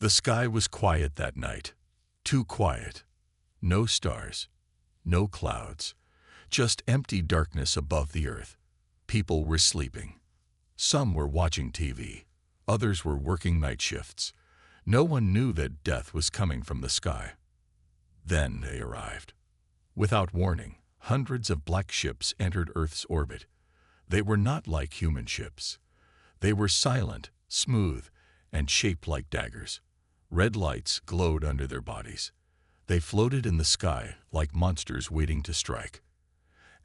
The sky was quiet that night. Too quiet. No stars. No clouds. Just empty darkness above the earth. People were sleeping. Some were watching TV. Others were working night shifts. No one knew that death was coming from the sky. Then they arrived. Without warning, hundreds of black ships entered Earth's orbit. They were not like human ships. They were silent, smooth, and shaped like daggers. Red lights glowed under their bodies. They floated in the sky like monsters waiting to strike.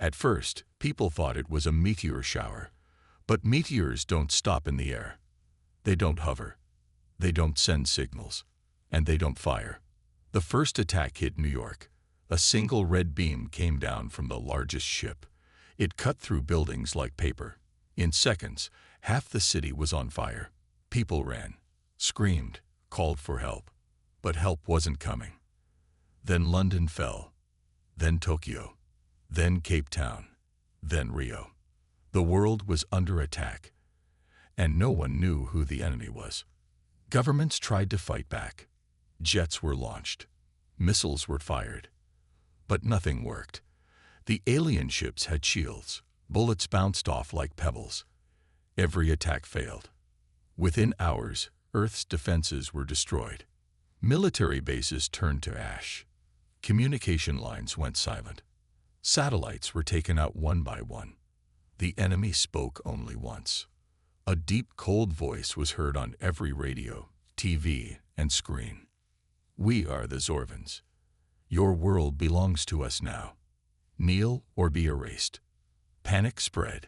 At first, people thought it was a meteor shower. But meteors don't stop in the air. They don't hover. They don't send signals. And they don't fire. The first attack hit New York. A single red beam came down from the largest ship. It cut through buildings like paper. In seconds, half the city was on fire. People ran, screamed, called for help. But help wasn't coming. Then London fell. Then Tokyo. Then Cape Town. Then Rio. The world was under attack. And no one knew who the enemy was. Governments tried to fight back. Jets were launched. Missiles were fired. But nothing worked. The alien ships had shields. Bullets bounced off like pebbles. Every attack failed. Within hours, Earth's defenses were destroyed. Military bases turned to ash. Communication lines went silent. Satellites were taken out one by one. The enemy spoke only once. A deep, cold voice was heard on every radio, TV, and screen. We are the Zorvans. Your world belongs to us now. Kneel or be erased. Panic spread.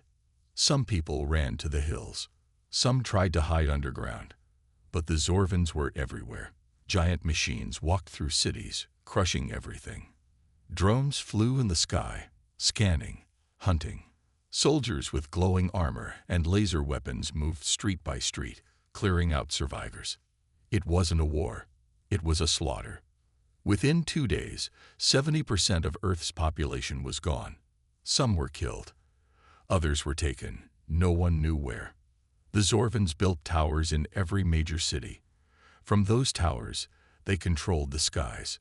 Some people ran to the hills. Some tried to hide underground. But the Zorvans were everywhere. Giant machines walked through cities, crushing everything. Drones flew in the sky, scanning, hunting. Soldiers with glowing armor and laser weapons moved street by street, clearing out survivors. It wasn't a war. It was a slaughter. Within 2 days, 70% of Earth's population was gone. Some were killed. Others were taken. No one knew where. The Zorvans built towers in every major city. From those towers, they controlled the skies.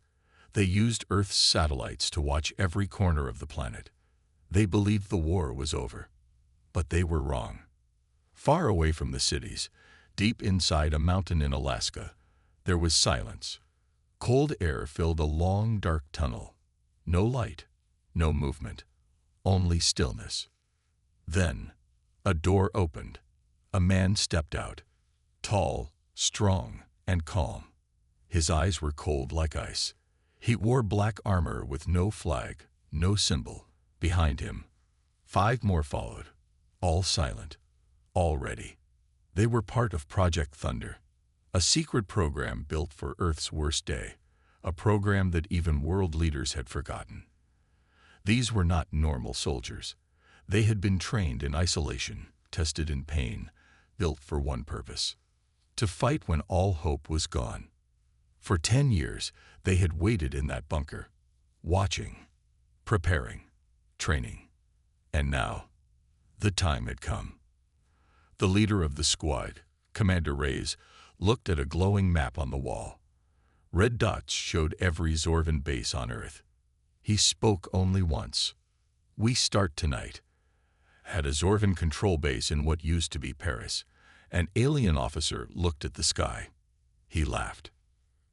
They used Earth's satellites to watch every corner of the planet. They believed the war was over. But they were wrong. Far away from the cities, deep inside a mountain in Alaska, there was silence. Cold air filled a long, dark tunnel. No light, no movement, only stillness. Then, a door opened. A man stepped out, tall, strong, and calm. His eyes were cold like ice. He wore black armor with no flag, no symbol. Behind him, 5 more followed, all silent, all ready. They were part of Project Thunder, a secret program built for Earth's worst day, a program that even world leaders had forgotten. These were not normal soldiers. They had been trained in isolation, tested in pain, built for one purpose: to fight when all hope was gone. For 10 years, they had waited in that bunker, watching, preparing, training. And now, the time had come. The leader of the squad, Commander Reyes, looked at a glowing map on the wall. Red dots showed every Zorvan base on Earth. He spoke only once. We start tonight. At a Zorvan control base in what used to be Paris, an alien officer looked at the sky. He laughed.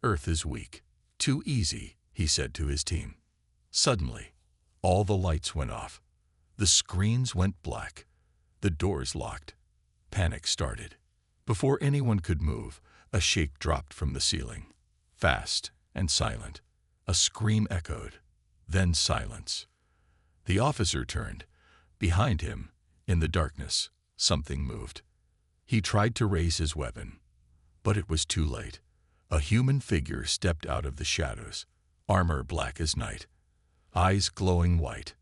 Earth is weak. Too easy, he said to his team. Suddenly, all the lights went off. The screens went black. The doors locked. Panic started. Before anyone could move, a shake dropped from the ceiling. Fast and silent. A scream echoed. Then silence. The officer turned. Behind him, in the darkness, something moved. He tried to raise his weapon. But it was too late. A human figure stepped out of the shadows. Armor black as night. Eyes glowing white.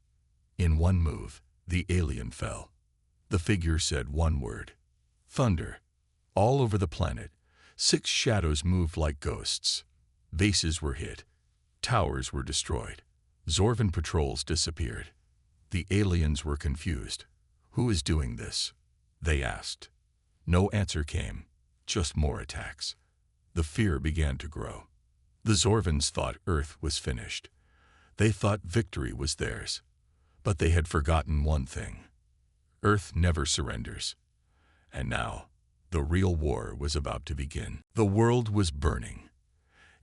In one move, the alien fell. The figure said one word: thunder. All over the planet, 6 shadows moved like ghosts. Bases were hit. Towers were destroyed. Zorvan patrols disappeared. The aliens were confused. Who is doing this? They asked. No answer came, just more attacks. The fear began to grow. The Zorvans thought Earth was finished. They thought victory was theirs. But they had forgotten one thing. Earth never surrenders. And now, the real war was about to begin. The world was burning.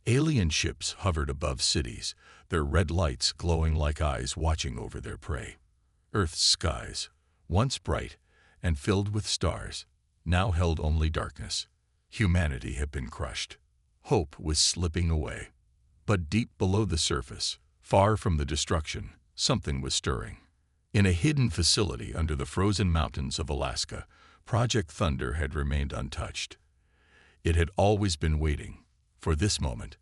Alien ships hovered above cities, their red lights glowing like eyes watching over their prey. Earth's skies, once bright and filled with stars, now held only darkness. Humanity had been crushed. Hope was slipping away. But deep below the surface, far from the destruction, something was stirring. In a hidden facility under the frozen mountains of Alaska, Project Thunder had remained untouched. It had always been waiting for this moment,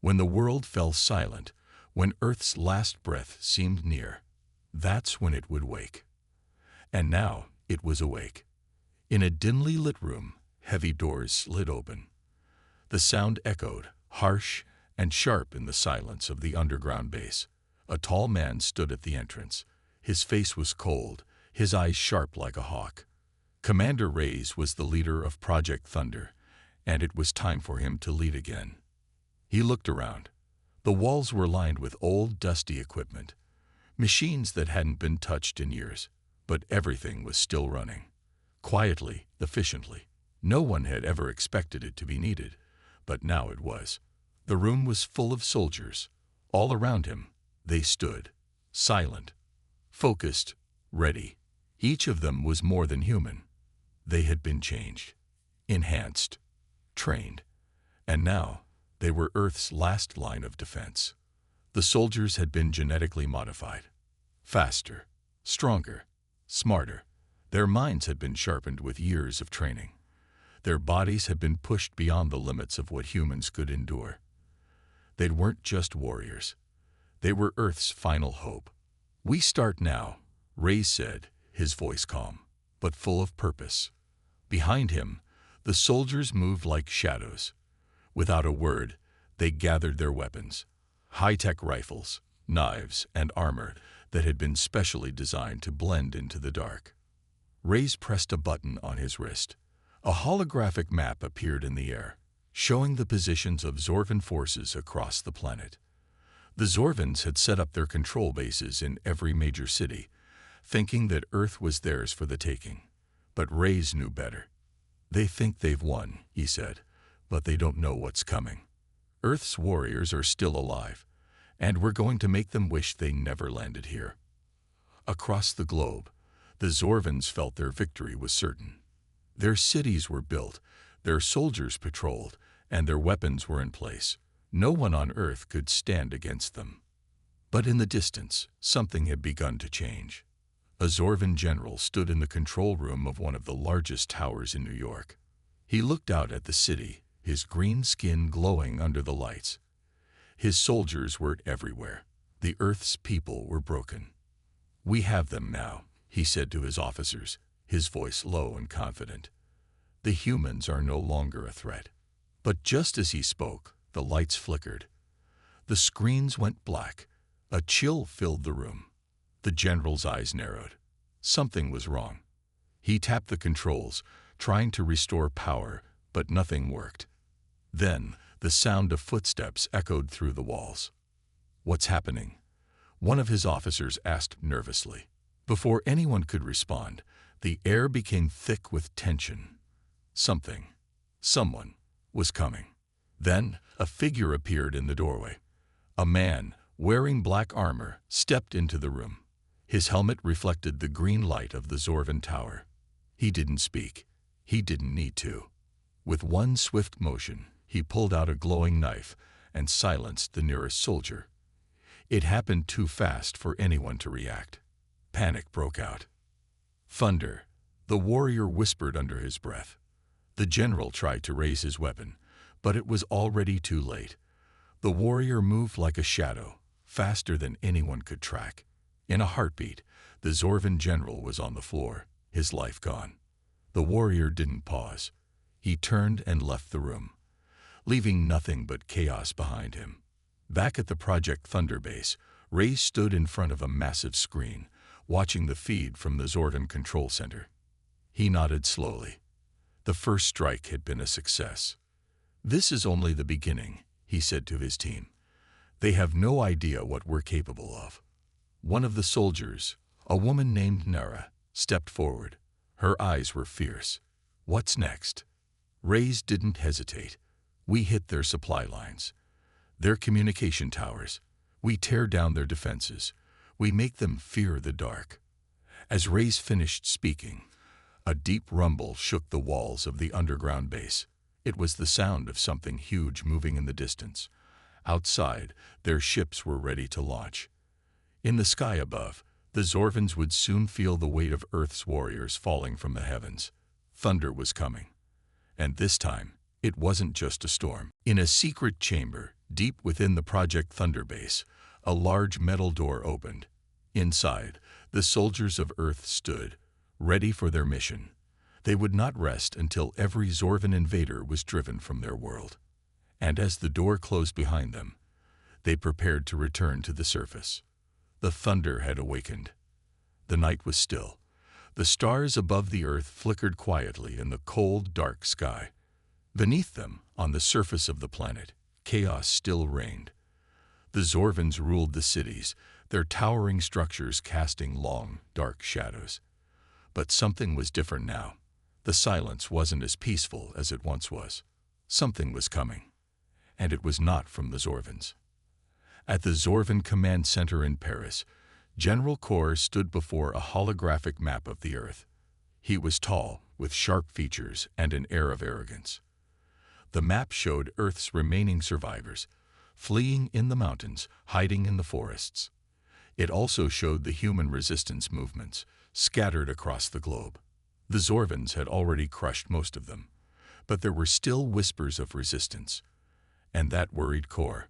when the world fell silent, when Earth's last breath seemed near. That's when it would wake. And now it was awake. In a dimly lit room, heavy doors slid open. The sound echoed, harsh and sharp in the silence of the underground base. A tall man stood at the entrance. His face was cold, his eyes sharp like a hawk. Commander Reyes was the leader of Project Thunder, and it was time for him to lead again. He looked around. The walls were lined with old, dusty equipment, machines that hadn't been touched in years, but everything was still running. Quietly, efficiently. No one had ever expected it to be needed, but now it was. The room was full of soldiers. All around him, they stood, silent, focused, ready. Each of them was more than human. They had been changed, enhanced, trained, and now they were Earth's last line of defense. The soldiers had been genetically modified. Faster, stronger, smarter. Their minds had been sharpened with years of training. Their bodies had been pushed beyond the limits of what humans could endure. They weren't just warriors. They were Earth's final hope. "We start now," Reyes said, his voice calm, but full of purpose. Behind him, the soldiers moved like shadows. Without a word, they gathered their weapons, high-tech rifles, knives, and armor that had been specially designed to blend into the dark. Reyes pressed a button on his wrist. A holographic map appeared in the air, showing the positions of Zorvan forces across the planet. The Zorvans had set up their control bases in every major city, thinking that Earth was theirs for the taking. But Reyes knew better. "They think they've won," he said, "but they don't know what's coming. Earth's warriors are still alive, and we're going to make them wish they never landed here." Across the globe, the Zorvans felt their victory was certain. Their cities were built, their soldiers patrolled, and their weapons were in place. No one on Earth could stand against them. But in the distance, something had begun to change. A Zorvan general stood in the control room of one of the largest towers in New York. He looked out at the city, his green skin glowing under the lights. His soldiers were everywhere. The Earth's people were broken. "We have them now," he said to his officers, his voice low and confident. "The humans are no longer a threat." But just as he spoke, the lights flickered. The screens went black. A chill filled the room. The general's eyes narrowed. Something was wrong. He tapped the controls, trying to restore power, but nothing worked. Then, the sound of footsteps echoed through the walls. "What's happening?" one of his officers asked nervously. Before anyone could respond, the air became thick with tension. Someone was coming. Then, a figure appeared in the doorway. A man, wearing black armor, stepped into the room. His helmet reflected the green light of the Zorvan tower. He didn't speak. He didn't need to. With one swift motion, he pulled out a glowing knife and silenced the nearest soldier. It happened too fast for anyone to react. Panic broke out. "Thunder," the warrior whispered under his breath. The general tried to raise his weapon, but it was already too late. The warrior moved like a shadow, faster than anyone could track. In a heartbeat, the Zorvan general was on the floor, his life gone. The warrior didn't pause. He turned and left the room, leaving nothing but chaos behind him. Back at the Project Thunder base, Reyes stood in front of a massive screen, watching the feed from the Zorvan control center. He nodded slowly. The first strike had been a success. "This is only the beginning," he said to his team. "They have no idea what we're capable of." One of the soldiers, a woman named Nara, stepped forward. Her eyes were fierce. "What's next?" Reyes didn't hesitate. "We hit their supply lines, their communication towers. We tear down their defenses. We make them fear the dark." As Reyes finished speaking, a deep rumble shook the walls of the underground base. It was the sound of something huge moving in the distance. Outside, their ships were ready to launch. In the sky above, the Zorvans would soon feel the weight of Earth's warriors falling from the heavens. Thunder was coming. And this time, it wasn't just a storm. In a secret chamber, deep within the Project Thunder base, a large metal door opened. Inside, the soldiers of Earth stood, ready for their mission. They would not rest until every Zorvan invader was driven from their world. And as the door closed behind them, they prepared to return to the surface. The thunder had awakened. The night was still. The stars above the Earth flickered quietly in the cold, dark sky. Beneath them, on the surface of the planet, chaos still reigned. The Zorvans ruled the cities, their towering structures casting long, dark shadows. But something was different now. The silence wasn't as peaceful as it once was. Something was coming. And it was not from the Zorvans. At the Zorvan Command Center in Paris, General Kor stood before a holographic map of the Earth. He was tall, with sharp features and an air of arrogance. The map showed Earth's remaining survivors, fleeing in the mountains, hiding in the forests. It also showed the human resistance movements, scattered across the globe. The Zorvans had already crushed most of them, but there were still whispers of resistance. And that worried Kor.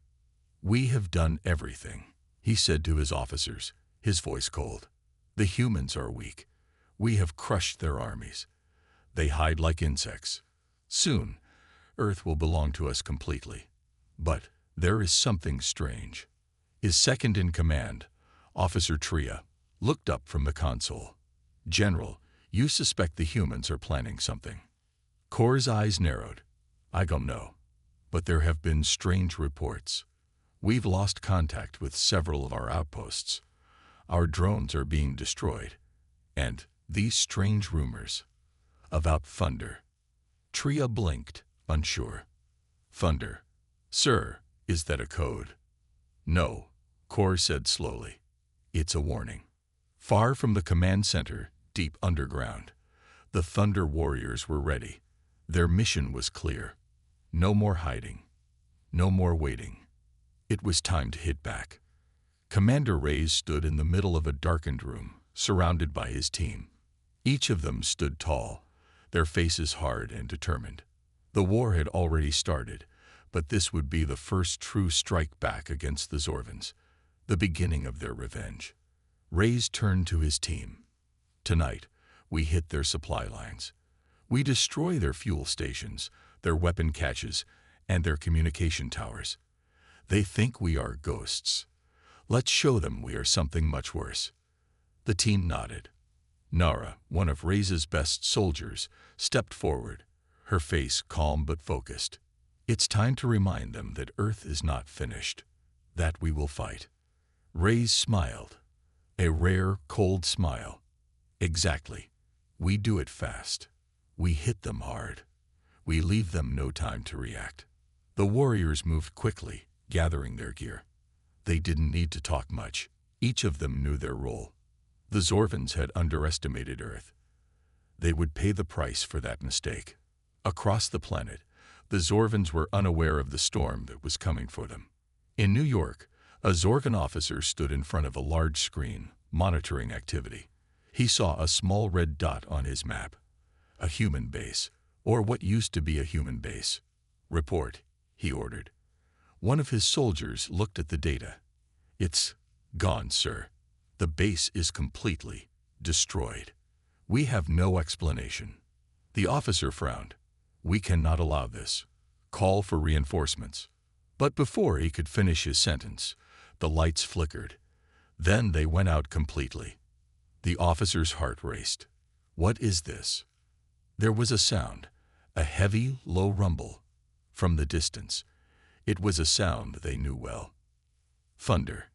"We have done everything," he said to his officers, his voice cold. "The humans are weak. We have crushed their armies. They hide like insects. Soon, Earth will belong to us completely. But there is something strange." His second in command, Officer Tria, looked up from the console. "General, you suspect the humans are planning something." Kor's eyes narrowed. "I don't know, but there have been strange reports. We've lost contact with several of our outposts. Our drones are being destroyed. And these strange rumors about thunder." Tria blinked, unsure. "Thunder. Sir, is that a code?" "No," Kor said slowly. "It's a warning." Far from the command center, deep underground, the Thunder Warriors were ready. Their mission was clear. No more hiding. No more waiting. It was time to hit back. Commander Reyes stood in the middle of a darkened room, surrounded by his team. Each of them stood tall, their faces hard and determined. The war had already started, but this would be the first true strike back against the Zorvans, the beginning of their revenge. Reyes turned to his team. "Tonight, we hit their supply lines. We destroy their fuel stations, their weapon caches, and their communication towers. They think we are ghosts. Let's show them we are something much worse." The team nodded. Nara, one of Reyes' best soldiers, stepped forward, her face calm but focused. "It's time to remind them that Earth is not finished, that we will fight." Reyes smiled, a rare, cold smile. "Exactly. We do it fast. We hit them hard. We leave them no time to react." The warriors moved quickly, gathering their gear. They didn't need to talk much. Each of them knew their role. The Zorvans had underestimated Earth. They would pay the price for that mistake. Across the planet, the Zorvans were unaware of the storm that was coming for them. In New York, a Zorvan officer stood in front of a large screen, monitoring activity. He saw a small red dot on his map. A human base, or what used to be a human base. "Report," he ordered. One of his soldiers looked at the data. "It's gone, sir. The base is completely destroyed. We have no explanation." The officer frowned. "We cannot allow this. Call for reinforcements." But before he could finish his sentence, the lights flickered. Then they went out completely. The officer's heart raced. "What is this?" There was a sound, a heavy, low rumble. From the distance, it was a sound they knew well. Thunder.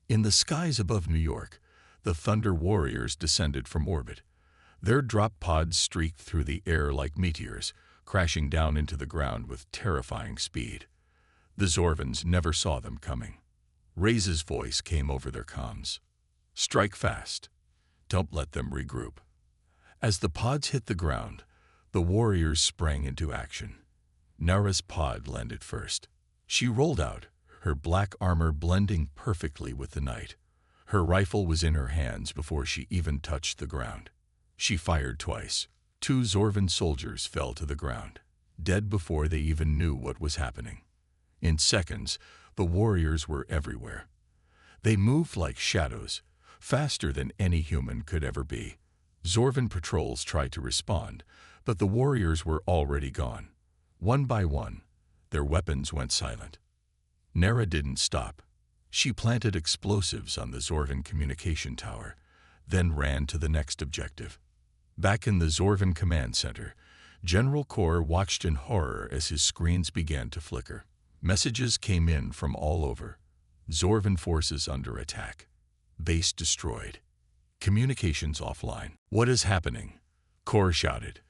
In the skies above New York, the Thunder Warriors descended from orbit. Their drop pods streaked through the air like meteors, crashing down into the ground with terrifying speed. The Zorvans never saw them coming. Ray's voice came over their comms. "Strike fast. Don't let them regroup." As the pods hit the ground, the warriors sprang into action. Nara's pod landed first. She rolled out, her black armor blending perfectly with the night. Her rifle was in her hands before she even touched the ground. She fired twice. 2 Zorvan soldiers fell to the ground, dead before they even knew what was happening. In seconds, the warriors were everywhere. They moved like shadows, faster than any human could ever be. Zorvan patrols tried to respond, but the warriors were already gone. One by one, their weapons went silent. Nara didn't stop. She planted explosives on the Zorvan communication tower, then ran to the next objective. Back in the Zorvan command center, General Kor watched in horror as his screens began to flicker. Messages came in from all over. Zorvan forces under attack. Base destroyed. Communications offline. "What is happening?" Kor shouted.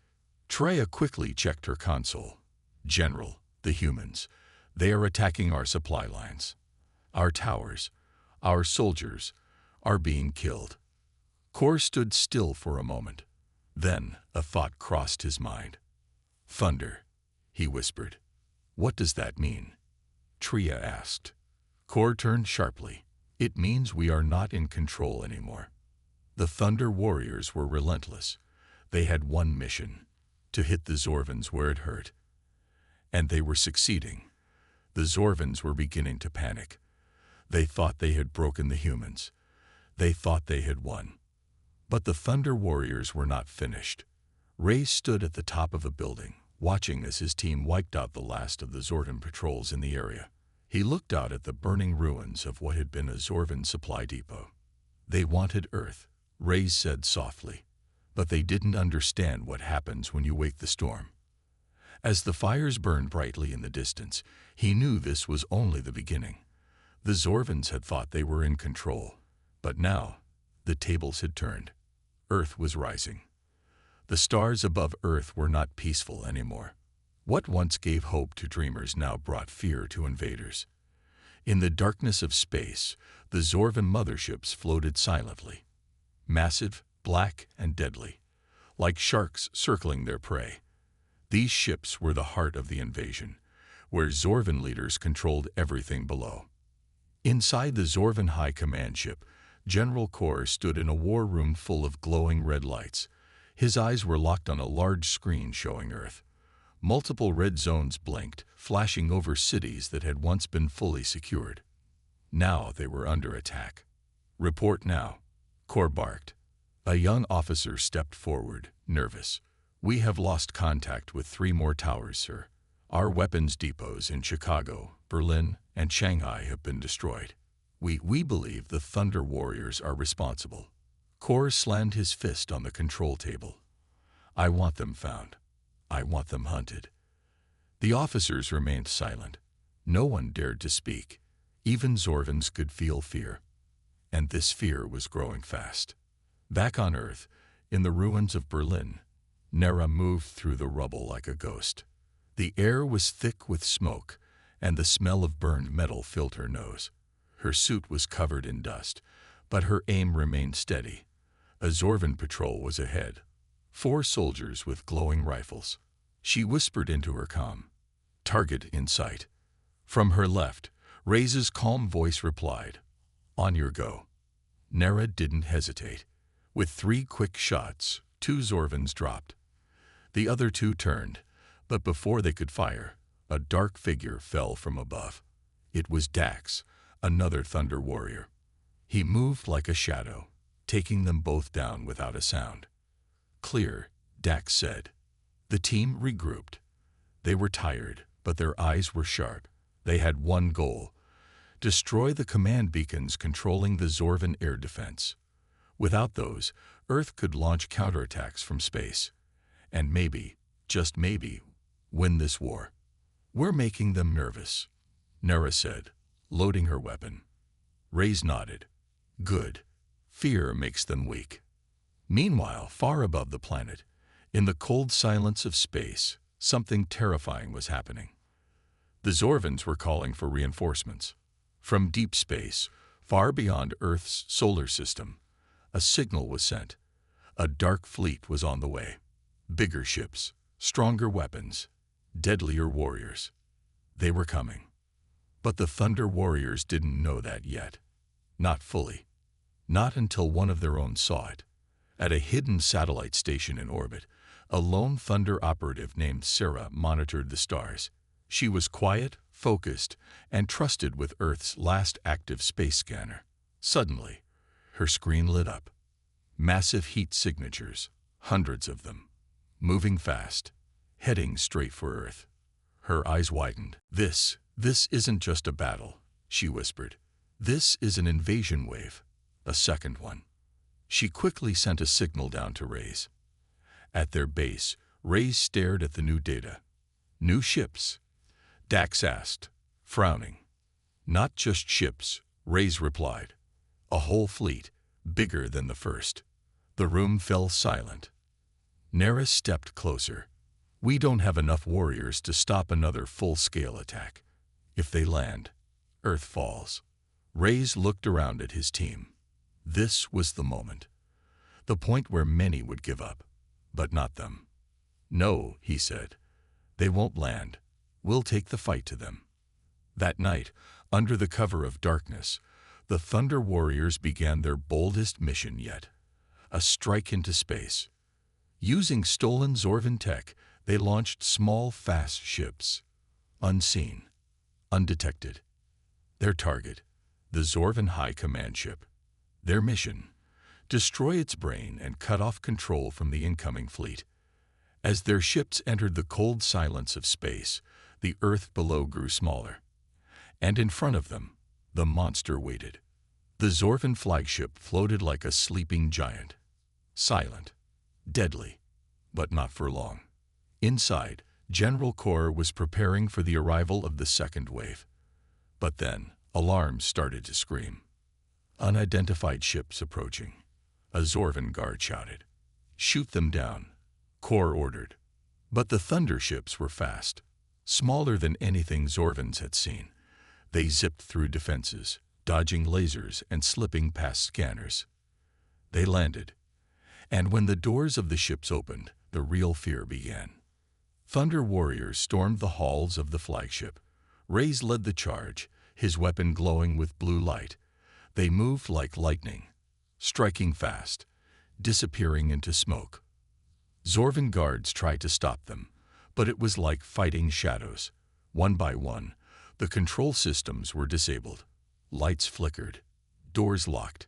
Treya quickly checked her console. "General, the humans. They are attacking our supply lines. Our towers, our soldiers, are being killed." Kor stood still for a moment. Then a thought crossed his mind. "Thunder," he whispered. "What does that mean?" Treya asked. Kor turned sharply. "It means we are not in control anymore." The Thunder Warriors were relentless. They had one mission: to hit the Zorvans where it hurt. And they were succeeding. The Zorvans were beginning to panic. They thought they had broken the humans. They thought they had won. But the Thunder Warriors were not finished. Ray stood at the top of a building, watching as his team wiped out the last of the Zorvan patrols in the area. He looked out at the burning ruins of what had been a Zorvan supply depot. "They wanted Earth," Ray said softly, "but they didn't understand what happens when you wake the storm." As the fires burned brightly in the distance, he knew this was only the beginning. The Zorvans had thought they were in control, but now the tables had turned. Earth was rising. The stars above Earth were not peaceful anymore. What once gave hope to dreamers now brought fear to invaders. In the darkness of space, the Zorvan motherships floated silently. Massive, black, and deadly, like sharks circling their prey. These ships were the heart of the invasion, where Zorvan leaders controlled everything below. Inside the Zorvan High Command ship, General Kor stood in a war room full of glowing red lights. His eyes were locked on a large screen showing Earth. Multiple red zones blinked, flashing over cities that had once been fully secured. Now they were under attack. "Report now," Kor barked. A young officer stepped forward, nervous. "We have lost contact with 3 more towers, sir. Our weapons depots in Chicago, Berlin, and Shanghai have been destroyed. We believe the Thunder Warriors are responsible." Kor slammed his fist on the control table. "I want them found. I want them hunted." The officers remained silent. No one dared to speak. Even Zorvans could feel fear. And this fear was growing fast. Back on Earth, in the ruins of Berlin, Nara moved through the rubble like a ghost. The air was thick with smoke, and the smell of burned metal filled her nose. Her suit was covered in dust, but her aim remained steady. A Zorvan patrol was ahead, 4 soldiers with glowing rifles. She whispered into her comm, "Target in sight." From her left, Ray's calm voice replied, "On your go." Nara didn't hesitate. With 3 quick shots, 2 Zorvans dropped. The other 2 turned, but before they could fire, a dark figure fell from above. It was Dax, another Thunder Warrior. He moved like a shadow, taking them both down without a sound. "Clear," Dax said. The team regrouped. They were tired, but their eyes were sharp. They had one goal: destroy the command beacons controlling the Zorvan air defense. Without those, Earth could launch counterattacks from space. And maybe, just maybe, win this war. "We're making them nervous," Nera said, loading her weapon. Reyes nodded. "Good. Fear makes them weak." Meanwhile, far above the planet, in the cold silence of space, something terrifying was happening. The Zorvans were calling for reinforcements. From deep space, far beyond Earth's solar system, a signal was sent. A dark fleet was on the way. Bigger ships, stronger weapons, deadlier warriors. They were coming. But the Thunder Warriors didn't know that yet. Not fully. Not until one of their own saw it. At a hidden satellite station in orbit, a lone Thunder operative named Sarah monitored the stars. She was quiet, focused, and trusted with Earth's last active space scanner. Suddenly, her screen lit up. Massive heat signatures, hundreds of them, moving fast, heading straight for Earth. Her eyes widened. This isn't just a battle," she whispered. "This is an invasion wave, a second one." She quickly sent a signal down to Reyes. At their base, Reyes stared at the new data. "New ships?" Dax asked, frowning. "Not just ships," Reyes replied. "A whole fleet, bigger than the first." The room fell silent. Nera stepped closer. "We don't have enough warriors to stop another full-scale attack. If they land, Earth falls." Reyes looked around at his team. This was the moment. The point where many would give up, but not them. "No," he said. "They won't land. We'll take the fight to them." That night, under the cover of darkness, the Thunder Warriors began their boldest mission yet. A strike into space. Using stolen Zorvan tech, they launched small, fast ships. Unseen. Undetected. Their target, the Zorvan High Command ship. Their mission, destroy its brain and cut off control from the incoming fleet. As their ships entered the cold silence of space, the Earth below grew smaller. And in front of them, the monster waited. The Zorvan flagship floated like a sleeping giant. Silent. Deadly. But not for long. Inside, General Kor was preparing for the arrival of the second wave. But then, alarms started to scream. "Unidentified ships approaching," a Zorvan guard shouted. "Shoot them down," Kor ordered. But the Thunder ships were fast. Smaller than anything Zorvans had seen. They zipped through defenses, dodging lasers and slipping past scanners. They landed. And when the doors of the ships opened, the real fear began. Thunder Warriors stormed the halls of the flagship. Reyes led the charge, his weapon glowing with blue light. They moved like lightning, striking fast, disappearing into smoke. Zorvan guards tried to stop them, but it was like fighting shadows. One by one, the control systems were disabled. Lights flickered, doors locked,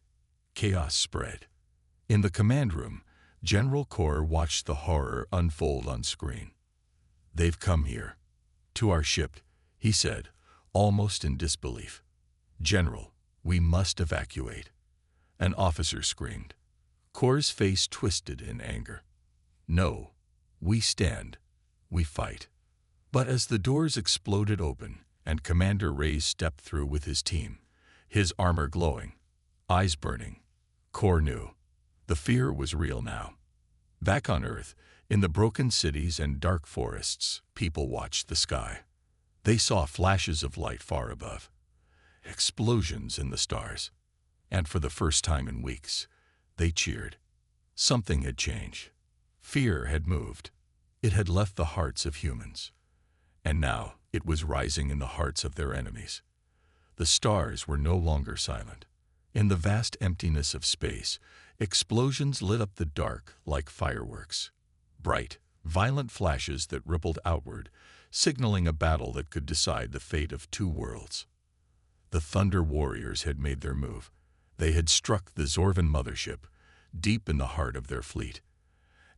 chaos spread. In the command room, General Kor watched the horror unfold on screen. "They've come here. To our ship," he said, almost in disbelief. "General, we must evacuate." An officer screamed. Kor's face twisted in anger. "No, we stand. We fight." But as the doors exploded open and Commander Reyes stepped through with his team, his armor glowing, eyes burning, Kor knew. The fear was real now. Back on Earth, in the broken cities and dark forests, people watched the sky. They saw flashes of light far above, explosions in the stars, and for the first time in weeks, they cheered. Something had changed. Fear had moved. It had left the hearts of humans. And now it was rising in the hearts of their enemies. The stars were no longer silent. In the vast emptiness of space, explosions lit up the dark like fireworks. Bright, violent flashes that rippled outward, signaling a battle that could decide the fate of two worlds. The Thunder Warriors had made their move. They had struck the Zorvan mothership, deep in the heart of their fleet.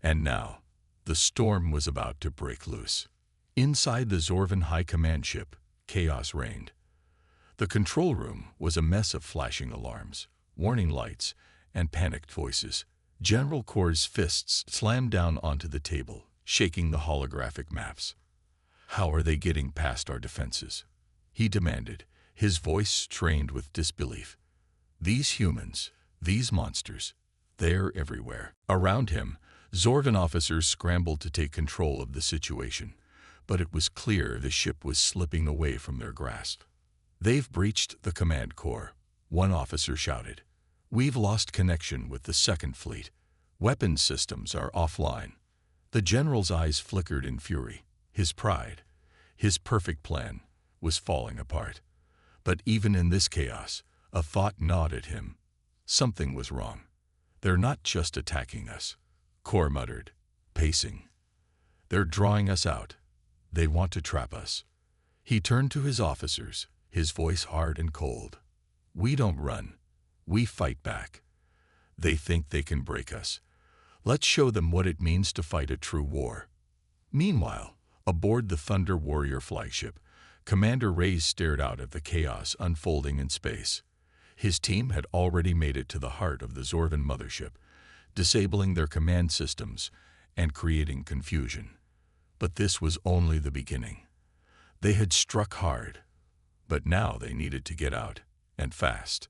And now, the storm was about to break loose. Inside the Zorvan High Command ship, chaos reigned. The control room was a mess of flashing alarms, warning lights, and panicked voices. General Kor's fists slammed down onto the table, shaking the holographic maps. How are they getting past our defenses? He demanded, his voice strained with disbelief. These humans, these monsters, they're everywhere. Around him, Zorvan officers scrambled to take control of the situation, but it was clear the ship was slipping away from their grasp. They've breached the command core, one officer shouted. We've lost connection with the Second Fleet. Weapons systems are offline. The general's eyes flickered in fury. His pride, his perfect plan, was falling apart. But even in this chaos, a thought gnawed at him. Something was wrong. They're not just attacking us, Kor muttered, pacing. They're drawing us out. They want to trap us. He turned to his officers, his voice hard and cold. We don't run. We fight back. They think they can break us. Let's show them what it means to fight a true war. Meanwhile, aboard the Thunder Warrior flagship, Commander Reyes stared out at the chaos unfolding in space. His team had already made it to the heart of the Zorvan mothership, disabling their command systems and creating confusion. But this was only the beginning. They had struck hard, but now they needed to get out, and fast.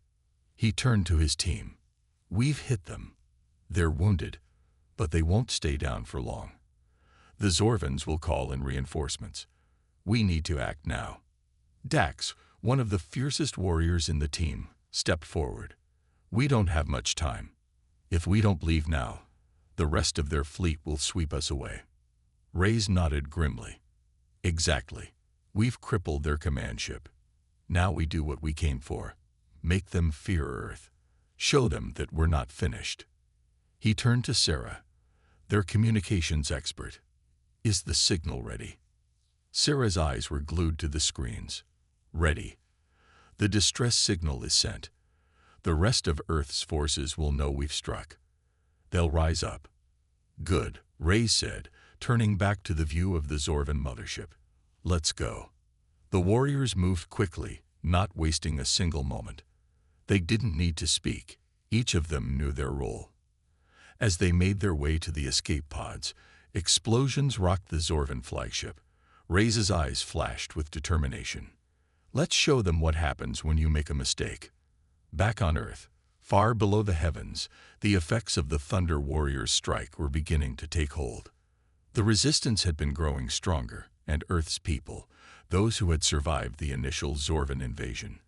He turned to his team. We've hit them. They're wounded, but they won't stay down for long. The Zorvans will call in reinforcements. We need to act now. Dax, one of the fiercest warriors in the team, stepped forward. We don't have much time. If we don't leave now, the rest of their fleet will sweep us away. Reyes nodded grimly. Exactly. We've crippled their command ship. Now we do what we came for. Make them fear Earth. Show them that we're not finished. He turned to Sarah, their communications expert. Is the signal ready? Sarah's eyes were glued to the screens. Ready. The distress signal is sent. The rest of Earth's forces will know we've struck. They'll rise up. Good, Reyes said, turning back to the view of the Zorvan mothership. Let's go. The warriors moved quickly, not wasting a single moment. They didn't need to speak. Each of them knew their role. As they made their way to the escape pods, explosions rocked the Zorvan flagship. Reyes' eyes flashed with determination. Let's show them what happens when you make a mistake. Back on Earth, far below the heavens, the effects of the Thunder Warrior's strike were beginning to take hold. The resistance had been growing stronger, and Earth's people, those who had survived the initial Zorvan invasion,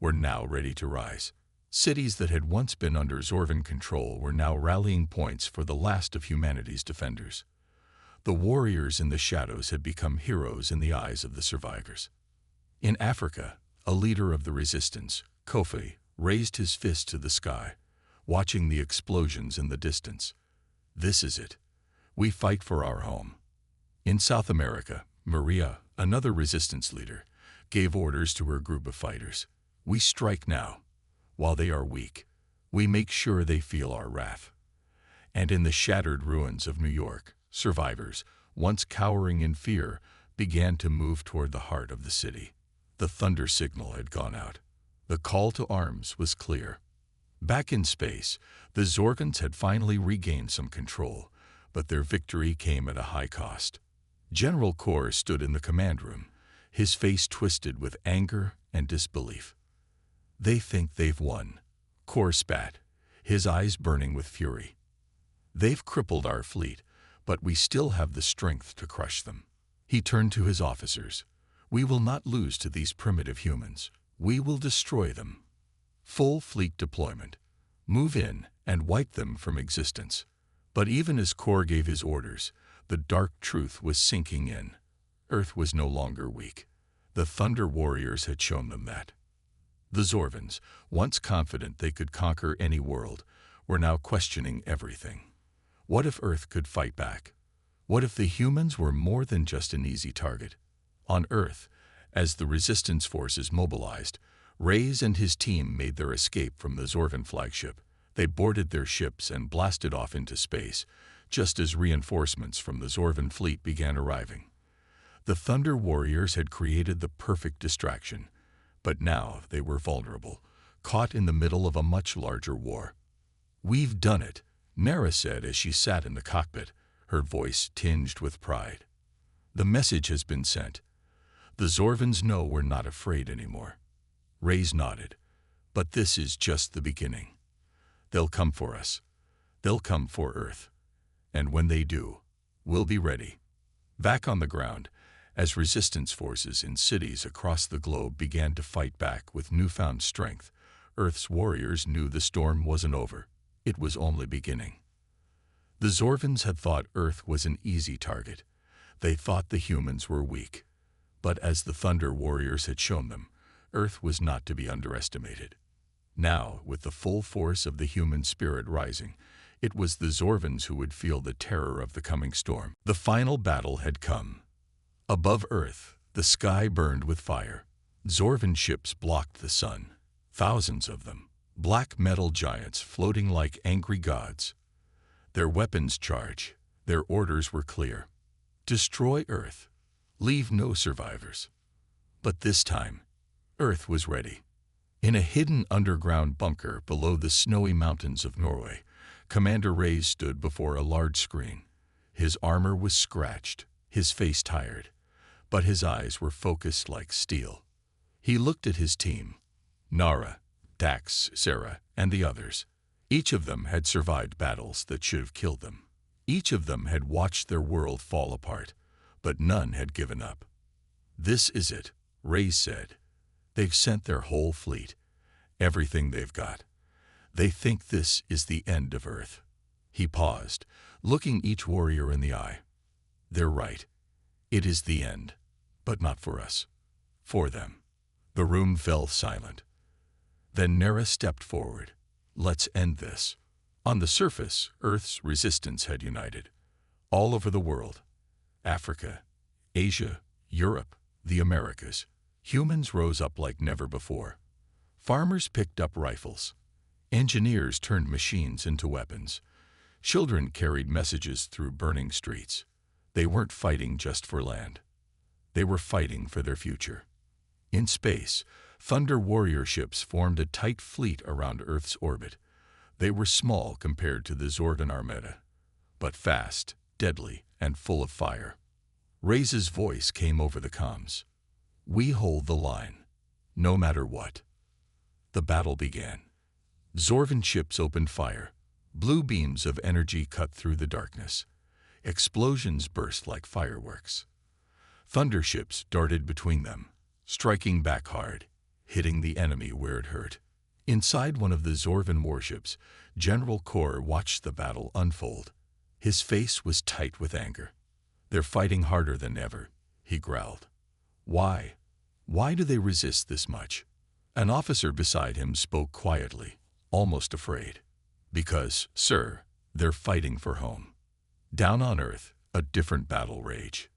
were now ready to rise. Cities that had once been under Zorvan control were now rallying points for the last of humanity's defenders. The warriors in the shadows had become heroes in the eyes of the survivors. In Africa, a leader of the resistance, Kofi, raised his fist to the sky, watching the explosions in the distance. This is it. We fight for our home. In South America, Maria, another resistance leader, gave orders to her group of fighters. We strike now. While they are weak, we make sure they feel our wrath. And in the shattered ruins of New York, survivors, once cowering in fear, began to move toward the heart of the city. The thunder signal had gone out. The call to arms was clear. Back in space, the Zorgans had finally regained some control, but their victory came at a high cost. General Kor stood in the command room, his face twisted with anger and disbelief. They think they've won, Kor spat, his eyes burning with fury. They've crippled our fleet, but we still have the strength to crush them. He turned to his officers. We will not lose to these primitive humans. We will destroy them. Full fleet deployment. Move in and wipe them from existence. But even as Kor gave his orders, the dark truth was sinking in. Earth was no longer weak. The Thunder Warriors had shown them that. The Zorvans, once confident they could conquer any world, were now questioning everything. What if Earth could fight back? What if the humans were more than just an easy target? On Earth, as the resistance forces mobilized, Reyes and his team made their escape from the Zorvan flagship. They boarded their ships and blasted off into space, just as reinforcements from the Zorvan fleet began arriving. The Thunder Warriors had created the perfect distraction, but now they were vulnerable, caught in the middle of a much larger war. We've done it, Nara said as she sat in the cockpit, her voice tinged with pride. The message has been sent. The Zorvans know we're not afraid anymore. Reyes nodded. But this is just the beginning. They'll come for us. They'll come for Earth. And when they do, we'll be ready. Back on the ground, as resistance forces in cities across the globe began to fight back with newfound strength, Earth's warriors knew the storm wasn't over. It was only beginning. The Zorvans had thought Earth was an easy target. They thought the humans were weak. But as the Thunder Warriors had shown them, Earth was not to be underestimated. Now, with the full force of the human spirit rising, it was the Zorvans who would feel the terror of the coming storm. The final battle had come. Above Earth, the sky burned with fire. Zorvan ships blocked the sun. Thousands of them, black metal giants floating like angry gods. Their weapons charged. Their orders were clear. Destroy Earth. Leave no survivors. But this time, Earth was ready. In a hidden underground bunker below the snowy mountains of Norway, Commander Reyes stood before a large screen. His armor was scratched, his face tired, but his eyes were focused like steel. He looked at his team, Nara, Dax, Sarah, and the others. Each of them had survived battles that should have killed them. Each of them had watched their world fall apart, but none had given up. This is it, Reyes said. They've sent their whole fleet, everything they've got. They think this is the end of Earth. He paused, looking each warrior in the eye. They're right. It is the end, but not for us. For them. The room fell silent. Then Nara stepped forward. Let's end this. On the surface, Earth's resistance had united. All over the world. Africa, Asia, Europe, the Americas. Humans rose up like never before. Farmers picked up rifles. Engineers turned machines into weapons. Children carried messages through burning streets. They weren't fighting just for land. They were fighting for their future. In space, Thunder Warrior ships formed a tight fleet around Earth's orbit. They were small compared to the Zorvan Armada, but fast, deadly, and full of fire. Reyes' voice came over the comms. We hold the line, no matter what. The battle began. Zorvan ships opened fire. Blue beams of energy cut through the darkness. Explosions burst like fireworks. Thunder ships darted between them, striking back hard, hitting the enemy where it hurt. Inside one of the Zorvan warships, General Kor watched the battle unfold. His face was tight with anger. They're fighting harder than ever, he growled. Why? Why do they resist this much? An officer beside him spoke quietly, almost afraid. Because, sir, they're fighting for home. Down on Earth, a different battle raged.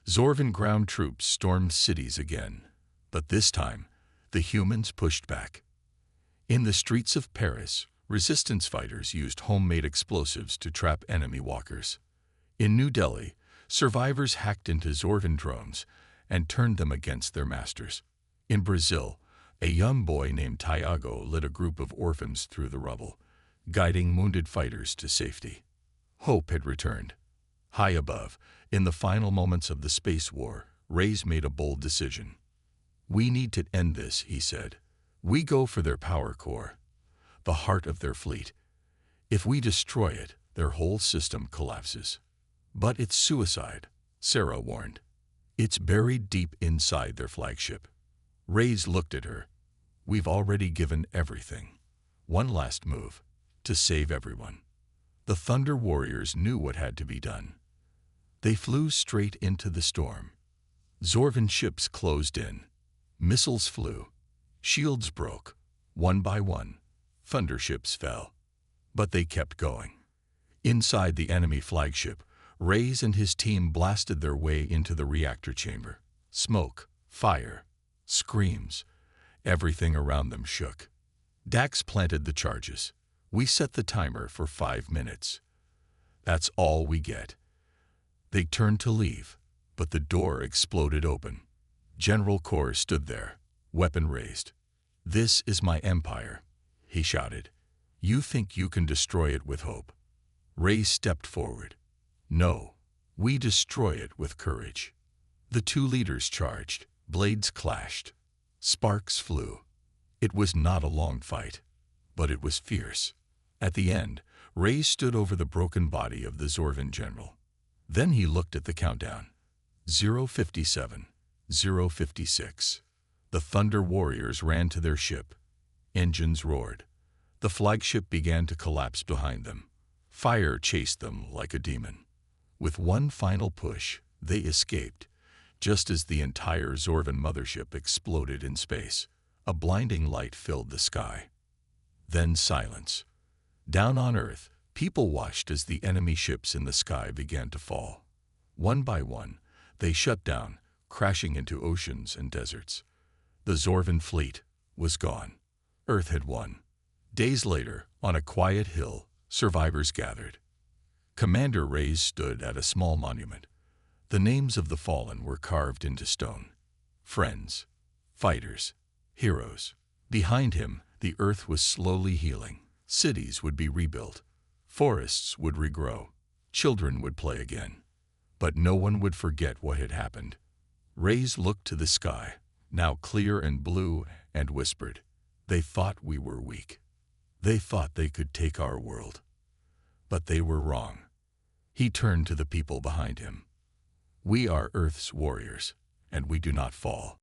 Zorvan ground troops stormed cities again, but this time, the humans pushed back. In the streets of Paris, resistance fighters used homemade explosives to trap enemy walkers. In New Delhi, survivors hacked into Zorvan drones and turned them against their masters. In Brazil, a young boy named Tiago led a group of orphans through the rubble, guiding wounded fighters to safety. Hope had returned. High above, in the final moments of the space war, Reyes made a bold decision. We need to end this, he said. We go for their power core, the heart of their fleet. If we destroy it, their whole system collapses. But it's suicide, Sarah warned. It's buried deep inside their flagship. Reyes looked at her. We've already given everything. One last move, to save everyone. The Thunder Warriors knew what had to be done. They flew straight into the storm. Zorvan ships closed in. Missiles flew. Shields broke. One by one, Thunder ships fell. But they kept going. Inside the enemy flagship, Reyes and his team blasted their way into the reactor chamber. Smoke, fire, screams. Everything around them shook. Dax planted the charges. We set the timer for 5 minutes. That's all we get. They turned to leave, but the door exploded open. General Kor stood there, weapon raised. This is my empire, he shouted. You think you can destroy it with hope? Reyes stepped forward. No, we destroy it with courage. The two leaders charged. Blades clashed. Sparks flew. It was not a long fight, but it was fierce. At the end, Ray stood over the broken body of the Zorvan general. Then he looked at the countdown. 0:57, 0:56. The Thunder Warriors ran to their ship. Engines roared. The flagship began to collapse behind them. Fire chased them like a demon. With one final push, they escaped, just as the entire Zorvan mothership exploded in space. A blinding light filled the sky. Then silence. Down on Earth, people watched as the enemy ships in the sky began to fall. One by one, they shut down, crashing into oceans and deserts. The Zorvan fleet was gone. Earth had won. Days later, on a quiet hill, survivors gathered. Commander Reyes stood at a small monument. The names of the fallen were carved into stone. Friends, fighters, heroes. Behind him, the earth was slowly healing. Cities would be rebuilt. Forests would regrow. Children would play again. But no one would forget what had happened. Reyes looked to the sky, now clear and blue, and whispered, "They thought we were weak. They thought they could take our world. But they were wrong." He turned to the people behind him. "We are Earth's warriors, and we do not fall.